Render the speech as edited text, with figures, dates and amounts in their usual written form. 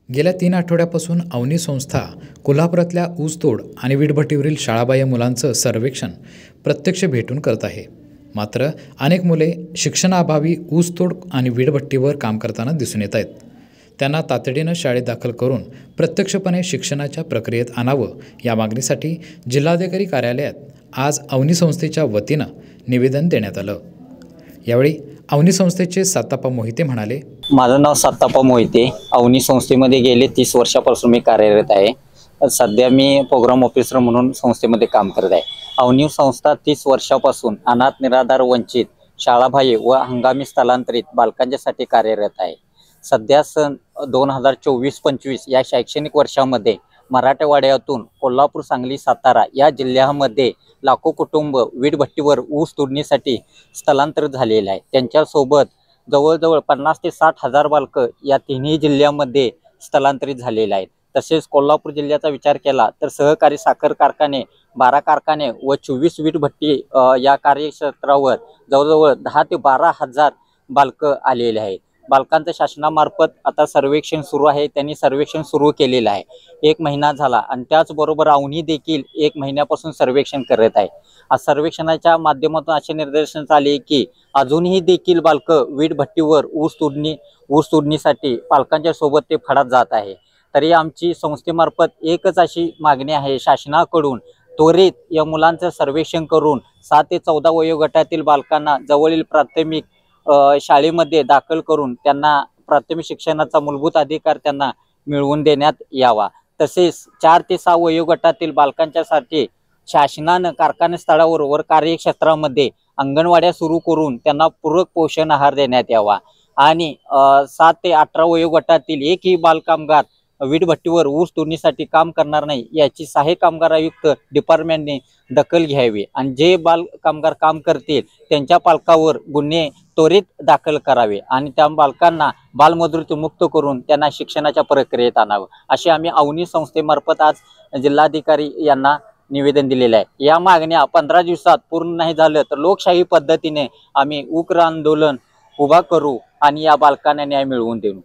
गेल्या 3 आठवड्यापासून अवनी संस्था कोल्हापुरातल्या ऊसतोड आणि वीटभट्टीवरील शाळाबाह्य मुलांचं सर्वेक्षण प्रत्यक्ष भेटून करत आहे. मात्र अनेक मुले शिक्षणाअभावी ऊसतोड आणि वीटभट्टीवर काम करताना दिसून येत आहेत. त्यांना तातडीनं शाळेत दाखल करून प्रत्यक्षपणे शिक्षणाच्या प्रक्रियेत आणावं या मागणीसाठी जिल्हाधिकारी कार्यालयात आज अवनी संस्थेच्या वतीनं निवेदन देण्यात आलं. यावेळी अवनी संस्थेचे साताप्पा मोहिते म्हणाले, माझं नाव साताप्पा मोहिते. अवनी संस्थेमध्ये गेले 30 वर्षापासून मी कार्यरत आहे. सध्या मी प्रोग्राम ऑफिसर म्हणून संस्थेमध्ये काम करत आहे. अवनी संस्था 30 वर्षापासून अनाथ, निराधार, वंचित, शाळाबाह्य व हंगामी स्थलांतरित बालकांच्यासाठी कार्यरत आहे. सध्या सन 2024-25 या शैक्षणिक वर्षामध्ये मराठवाड्यातून कोल्हापूर, सांगली, सातारा या जिल्ह्यामध्ये लाखो कुटुंब वीटभट्टीवर ऊस तोडणीसाठी स्थलांतरित झालेले आहे. त्यांच्यासोबत जवळजवळ 50 ते 60 हजार बालकं या तिन्ही जिल्ह्यामध्ये स्थलांतरित झालेले आहेत. तसेच कोल्हापूर जिल्ह्याचा विचार केला तर सहकारी साखर कारखाने 12 कारखाने व 24 वीटभट्टी या कार्यक्षेत्रावर जवळजवळ 10 ते 12 हजार बालकं आलेले आहेत. बालकांचं शासनामार्फत आता सर्वेक्षण सुरू आहे. त्यांनी सर्वेक्षण सुरू केलेलं आहे. 1 महिना झाला आणि त्याचबरोबर अवनी देखील 1 महिन्यापासून सर्वेक्षण करत आहे. आज सर्वेक्षणाच्या माध्यमातून असे निदर्शनास आले की अजूनही देखील बालकं वीटभट्टीवर ऊस तोडणीसाठी पालकांच्या सोबत ते फडात जात आहे. तरी आमची संस्थेमार्फत एकच अशी मागणी आहे शासनाकडून, त्वरित या मुलांचं सर्वेक्षण करून 7 ते 14 वयोगटातील बालकांना जवळील प्राथमिक शाळेमध्ये दाखल करून त्यांना प्राथमिक शिक्षणाचा मूलभूत अधिकार त्यांना मिळवून देण्यात यावा. तसेच 4 ते 6 वयोगटातील बालकांच्यासाठी शासनानं कारखाने स्थळावर व कार्यक्षेत्रामध्ये अंगणवाड्या सुरू करून त्यांना पूरक पोषण आहार देण्यात यावा. आणि 7 ते 18 वयोगटातील एकही बालकामगार वीटभट्टीवर ऊस तोडणीसाठी काम करणार नाही याची सहाय्यक कामगार आयुक्त डिपार्टमेंटने दखल घ्यावी आणि जे बाल कामगार काम करतील त्यांच्या पालकावर गुन्हे त्वरित दाखल करावे आणि त्या बालकांना बालमजुरीतून मुक्त करून त्यांना शिक्षणाच्या प्रक्रियेत आणावं, असे आम्ही अवनी संस्थेमार्फत आज जिल्हाधिकारी यांना निवेदन दिलेलं आहे. या मागण्या 15 दिवसात पूर्ण नाही झालं तर लोकशाही पद्धतीने आम्ही उग्र आंदोलन उभा करू आणि या बालकांना न्याय मिळवून देऊ.